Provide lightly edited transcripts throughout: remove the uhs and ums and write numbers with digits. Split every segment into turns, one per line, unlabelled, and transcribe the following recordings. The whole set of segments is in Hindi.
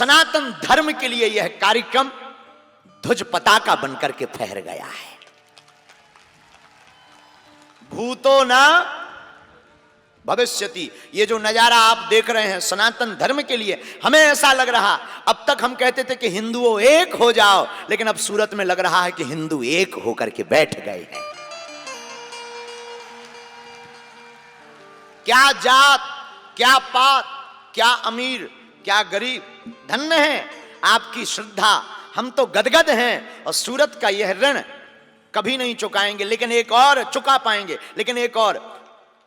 सनातन धर्म के लिए यह कार्यक्रम ध्वज पताका बनकर के फहर गया है। भूतो ना भविष्यति, ये जो नजारा आप देख रहे हैं सनातन धर्म के लिए, हमें ऐसा लग रहा, अब तक हम कहते थे कि हिंदुओं एक हो जाओ, लेकिन अब सूरत में लग रहा है कि हिंदू एक होकर के बैठ गए हैं। क्या जात, क्या पात, क्या अमीर, क्या गरीब, धन्य है आपकी श्रद्धा, हम तो गदगद हैं और सूरत का यह ऋण कभी नहीं चुकाएंगे, लेकिन एक और चुका पाएंगे। लेकिन एक और,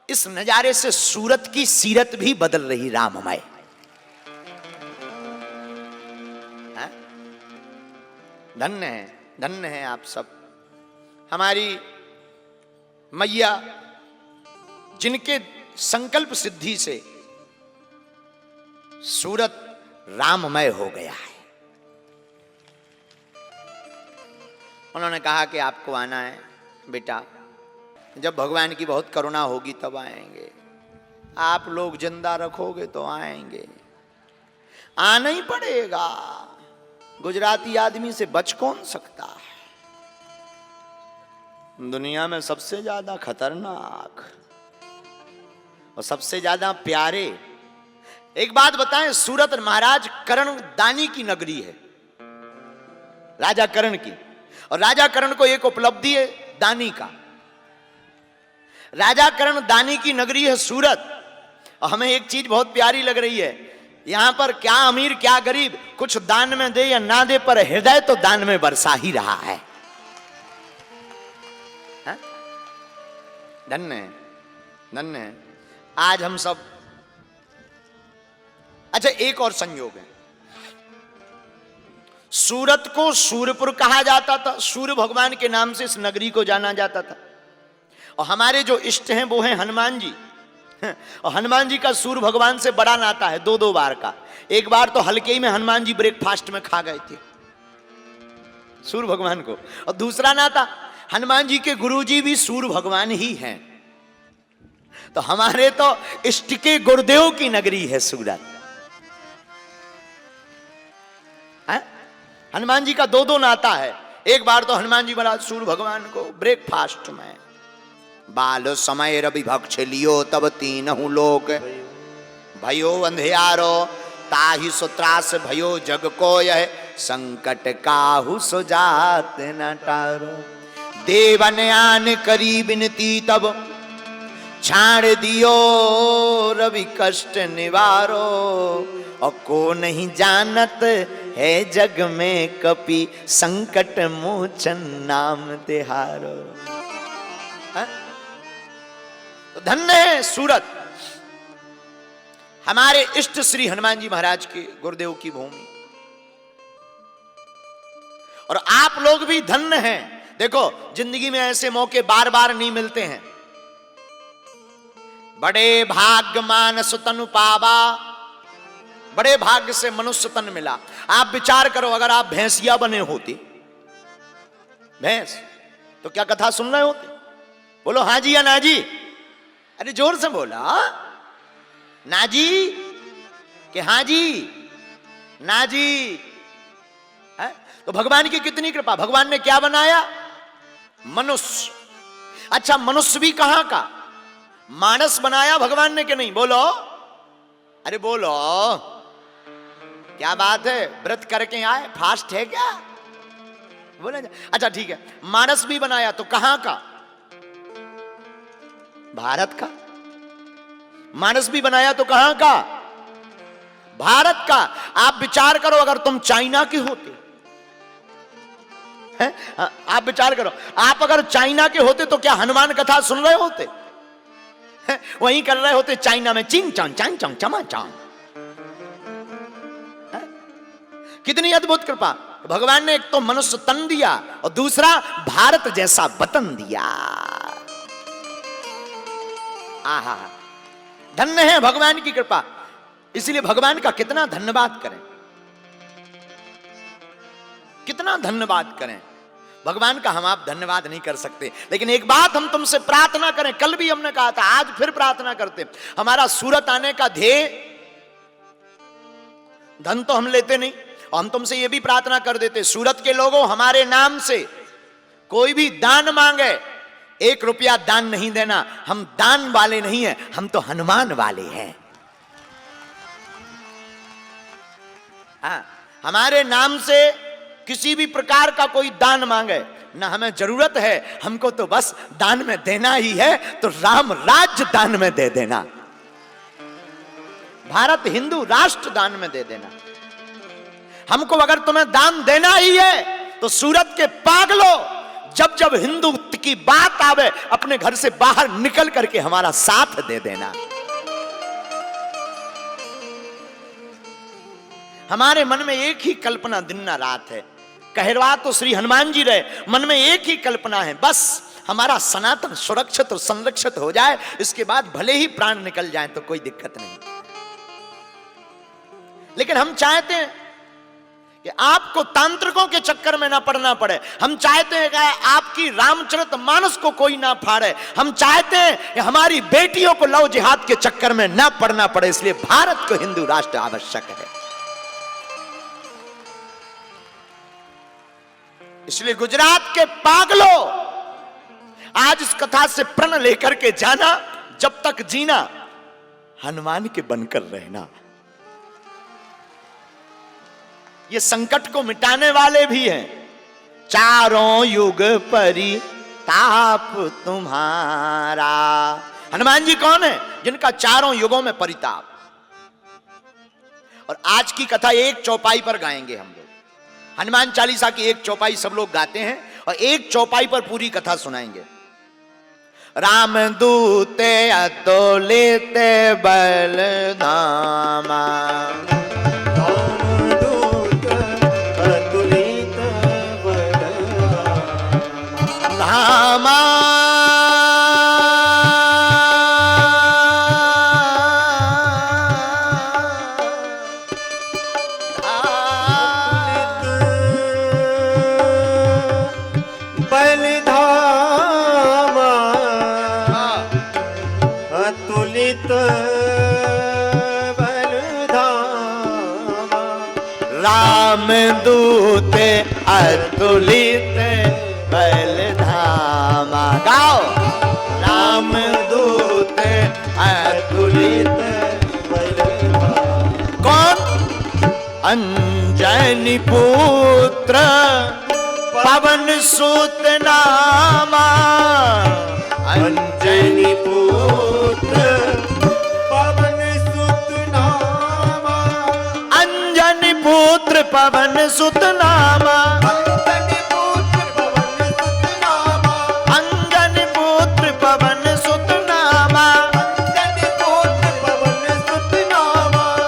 इस नजारे से सूरत की सीरत भी बदल रही राममय। धन्य है, धन्य है आप सब, हमारी मैया जिनके संकल्प सिद्धि से सूरत राममय हो गया है। उन्होंने कहा कि आपको आना है बेटा, जब भगवान की बहुत करुणा होगी तब आएंगे, आप लोग जिंदा रखोगे तो आएंगे, आना ही पड़ेगा, गुजराती आदमी से बच कौन सकता है, दुनिया में सबसे ज्यादा खतरनाक और सबसे ज्यादा प्यारे। एक बात बताएं, सूरत महाराज कर्ण दानी की नगरी है, राजा कर्ण की, और राजा कर्ण को एक उपलब्धि है दानी का। राजा कर्ण दानी की नगरी है सूरत, और हमें एक चीज बहुत प्यारी लग रही है, यहां पर क्या अमीर क्या गरीब, कुछ दान में दे या ना दे, पर हृदय तो दान में बरसा ही रहा है। धन्य है, धन्य है आज हम सब। अच्छा, एक और संयोग है, सूरत को सूरपुर कहा जाता था, सूर्य भगवान के नाम से इस नगरी को जाना जाता था। और हमारे जो इष्ट हैं वो हैं हनुमान जी, और हनुमान जी का सूर्य भगवान से बड़ा नाता है, दो बार का। एक बार तो हल्के ही में हनुमान जी ब्रेकफास्ट में खा गए थे सूर्य भगवान को, और दूसरा नाता हनुमान जी के गुरुजी भी सूर्य भगवान ही हैं। तो हमारे तो इष्ट के गुरुदेव की नगरी है सूरत। हनुमान जी का दो नाता है, एक बार तो हनुमान जी महाराज सूर्य भगवान को ब्रेकफास्ट में, बाल समय रवि भक्ष लियो तब तीनहु लोक भयो अंधियारो, ताहि सुत्रास भयो जग को यह संकट काहू सुजात न टारो। देवन आन करी बिनती तब छाड़ दियो रवि कष्ट निवारो, और को नहीं जानत है जग में कपि संकट मोचन नाम तिहारो। तो धन्य है सूरत, हमारे इष्ट श्री हनुमान जी महाराज के गुरुदेव की भूमि, और आप लोग भी धन्य हैं। देखो, जिंदगी में ऐसे मौके बार बार नहीं मिलते हैं। बड़े भाग्य मानस तनु पावा, बड़े भाग्य से मनुष्य तन मिला। आप विचार करो, अगर आप भैंसिया बने होते, भैंस, तो क्या कथा सुन रहे होते? बोलो हाँ जी या ना जी, अरे जोर से बोला, ना जी कि हाँ जी, ना जी है? तो भगवान की कितनी कृपा, भगवान ने क्या बनाया? मनुष्य। अच्छा, मनुष्य भी कहां का? मानस बनाया भगवान ने कि नहीं? बोलो, अरे बोलो, क्या बात है, व्रत करके आए, फास्ट है क्या? बोले। अच्छा ठीक है, मानस भी बनाया, तो कहां का? भारत का। मानस भी बनाया तो कहां का? भारत का। आप विचार करो, अगर तुम चाइना के होते हैं, आप विचार करो, आप अगर चाइना के होते तो क्या हनुमान कथा सुन रहे होते? वहीं कर रहे होते चाइना में, चिंग चांग चांग चांग चमा चांग। कितनी अद्भुत कृपा! भगवान ने एक तो मनुष्य तन दिया, और दूसरा भारत जैसा वतन दिया। आहा, धन्य है भगवान की कृपा। इसलिए भगवान का कितना धन्यवाद करें, कितना धन्यवाद करें। भगवान का हम आप धन्यवाद नहीं कर सकते, लेकिन एक बात हम तुमसे प्रार्थना करें, कल भी हमने कहा था, आज फिर प्रार्थना करते, हमारा सूरत आने का ध्येय धन तो हम लेते नहीं, और हम तुमसे ये भी प्रार्थना कर देते, सूरत के लोगों हमारे नाम से कोई भी दान मांगे 1 रुपया दान नहीं देना। हम दान वाले नहीं हैं, हम तो हनुमान वाले हैं। हाँ, हमारे नाम से किसी भी प्रकार का कोई दान मांगे ना हमें जरूरत है, हमको तो बस दान में देना ही है, तो राम राज्य दान में दे देना, भारत हिंदू राष्ट्र दान में दे देना। हमको अगर तुम्हें दान देना ही है तो सूरत के पागलों, जब जब हिंदू की बात आवे अपने घर से बाहर निकल करके हमारा साथ दे देना। हमारे मन में एक ही कल्पना दिन ना रात है, कहरवा तो श्री हनुमान जी रहे, मन में एक ही कल्पना है, बस हमारा सनातन सुरक्षित और संरक्षित हो जाए, इसके बाद भले ही प्राण निकल जाए तो कोई दिक्कत नहीं। लेकिन हम चाहते हैं कि आपको तांत्रिकों के चक्कर में ना पड़ना पड़े, हम चाहते हैं कि आपकी रामचरितमानस को कोई ना फाड़े, हम चाहते हैं कि हमारी बेटियों को लव जिहाद के चक्कर में ना पड़ना पड़े, इसलिए भारत को हिंदू राष्ट्र आवश्यक है। इसलिए गुजरात के पागलों, आज इस कथा से प्रण लेकर के जाना, जब तक जीना हनुमान के बनकर रहना। ये संकट को मिटाने वाले भी हैं। चारों युग परिताप तुम्हारा। हनुमान जी कौन है? जिनका चारों युगों में परिताप। और आज की कथा एक चौपाई पर गाएंगे हम लोग। हनुमान चालीसा की एक चौपाई सब लोग गाते हैं और एक चौपाई पर पूरी कथा सुनाएंगे। राम दूते अतुलित बल धामा, धामा राम दूते अतुलित बल धामा। गाओ। राम दूते अतुलित बल धामा। कौन? अंजनी पुत्र पवन सुत नामा। अंजनी पुत्र पुत्र पवन सुत नामा। अंजन पुत्र पवन सुत नामा।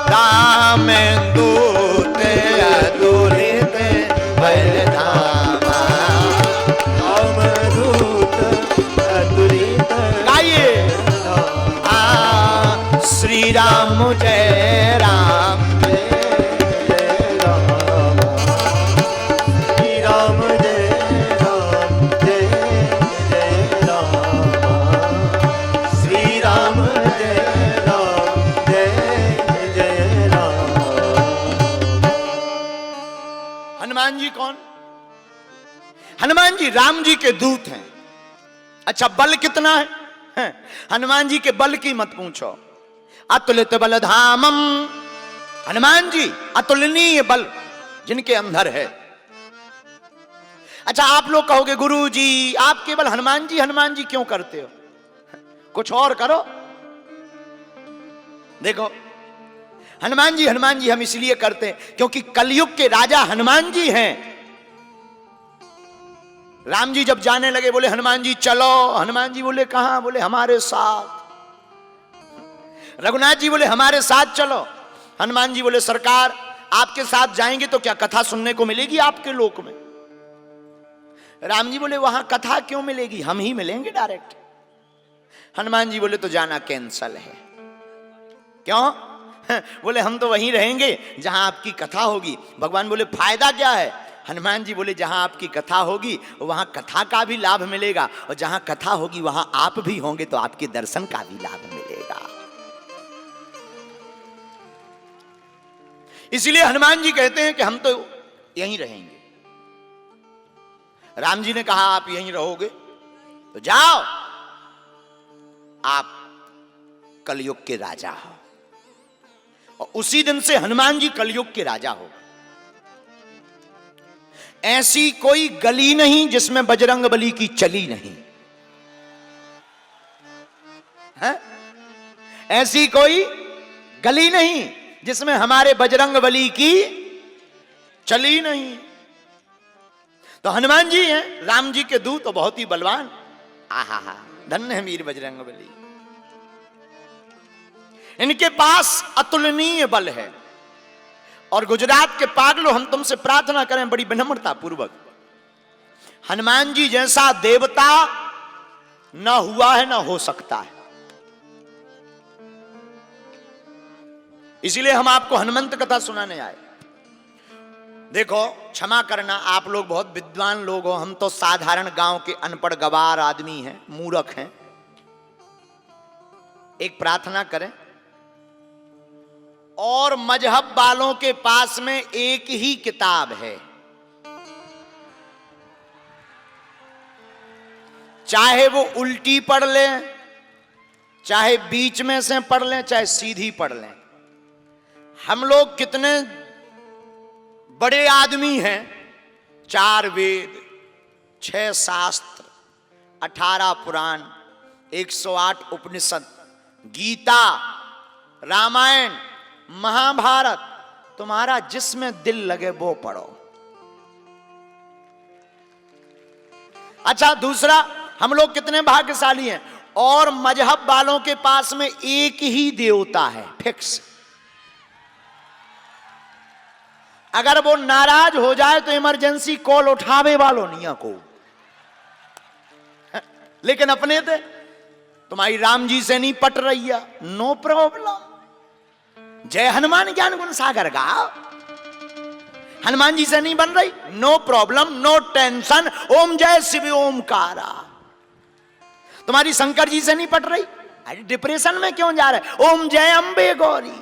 राम दूते अतुलित बल धामा। राम दूत अतुलित। गाइए। श्री राम जय राम, हनुमान जी कौन? हनुमान जी राम जी के दूत हैं। अच्छा, बल कितना है? हनुमान जी के बल की मत पूछो। अतुलित बल धामम। हनुमान जी अतुलनीय बल जिनके अंदर है। अच्छा, आप लोग कहोगे गुरु जी आप केवल हनुमान जी क्यों करते हो? कुछ और करो। देखो, हनुमान जी हम इसलिए करते हैं क्योंकि कलयुग के राजा हनुमान जी हैं। राम जी जब जाने लगे बोले हनुमान जी चलो। हनुमान जी बोले कहां? बोले हमारे साथ। रघुनाथ जी बोले हमारे साथ चलो। हनुमान जी बोले सरकार आपके साथ जाएंगे तो क्या कथा सुनने को मिलेगी आपके लोक में? राम जी बोले वहां कथा क्यों मिलेगी, हम ही मिलेंगे डायरेक्ट। हनुमान जी बोले तो जाना कैंसल है। क्यों? बोले हम तो वहीं रहेंगे जहां आपकी कथा होगी। भगवान बोले फायदा क्या है? हनुमान जी बोले जहां आपकी कथा होगी वहां कथा का भी लाभ मिलेगा, और जहां कथा होगी वहां आप भी होंगे तो आपके दर्शन का भी लाभ मिलेगा। इसलिए हनुमान जी कहते हैं कि हम तो यहीं रहेंगे। राम जी ने कहा आप यहीं रहोगे तो जाओ, आप कलयुग के राजा हो। और उसी दिन से हनुमान जी कलयुग के राजा हो। ऐसी कोई गली नहीं जिसमें बजरंगबली की चली नहीं है? ऐसी कोई गली नहीं जिसमें हमारे बजरंगबली की चली नहीं। तो हनुमान जी हैं राम जी के दूत, तो बहुत ही बलवान। आहा हा, धन्य है वीर बजरंगबली। इनके पास अतुलनीय बल है। और गुजरात के पागलों, हम तुमसे प्रार्थना करें बड़ी विनम्रता पूर्वक, हनुमान जी जैसा देवता न हुआ है न हो सकता है। इसलिए हम आपको हनुमंत कथा सुनाने आए। देखो, क्षमा करना, आप लोग बहुत विद्वान लोग हो, हम तो साधारण गांव के अनपढ़ गवार आदमी हैं, मूर्ख हैं। एक प्रार्थना करें, और मजहब वालों के पास में एक ही किताब है, चाहे वो उल्टी पढ़ लें, चाहे बीच में से पढ़ लें, चाहे सीधी पढ़ लें। हम लोग कितने बड़े आदमी हैं, 4 वेद, 6 शास्त्र, 18 पुराण, 108 उपनिषद, गीता, रामायण, महाभारत, तुम्हारा जिसमें दिल लगे वो पढ़ो। अच्छा, दूसरा, हम लोग कितने भाग्यशाली हैं, और मजहब वालों के पास में एक ही देवता है, फिक्स। अगर वो नाराज हो जाए तो इमरजेंसी कॉल उठावे वालों नहीं को। लेकिन अपने थे, तुम्हारी राम जी से नहीं पट रही है, नो प्रॉब्लम, जय हनुमान ज्ञान गुण सागर गाओ। हनुमान जी से नहीं बन रही, नो प्रॉब्लम, नो टेंशन, ओम जय शिव ओमकारा। तुम्हारी शंकर जी से नहीं पट रही, अरे डिप्रेशन में क्यों जा रहे, ओम जय अंबे गौरी।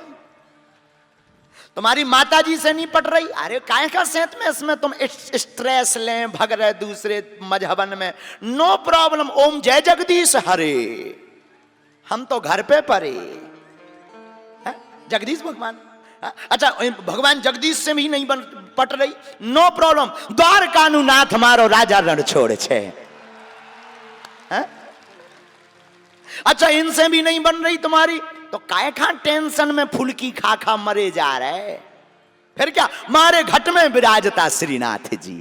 तुम्हारी माता जी से नहीं पट रही, अरे काय का सेत में इसमें तुम स्ट्रेस लें, भग रहे दूसरे मजहबन में, नो प्रॉब्लम, ओम जय जगदीश हरे। हम तो घर पे परे, जगदीश भगवान। अच्छा, भगवान जगदीश से भी नहीं पट रही, नो प्रॉब्लम, द्वारकानुनाथ मारो राजा रण छोड़ छे। अच्छा, इनसे भी नहीं बन रही तुम्हारी, तो काय खा टेंशन में फुलकी खा खा मरे जा रहे। फिर क्या, मारे घट में विराजता श्रीनाथ जी।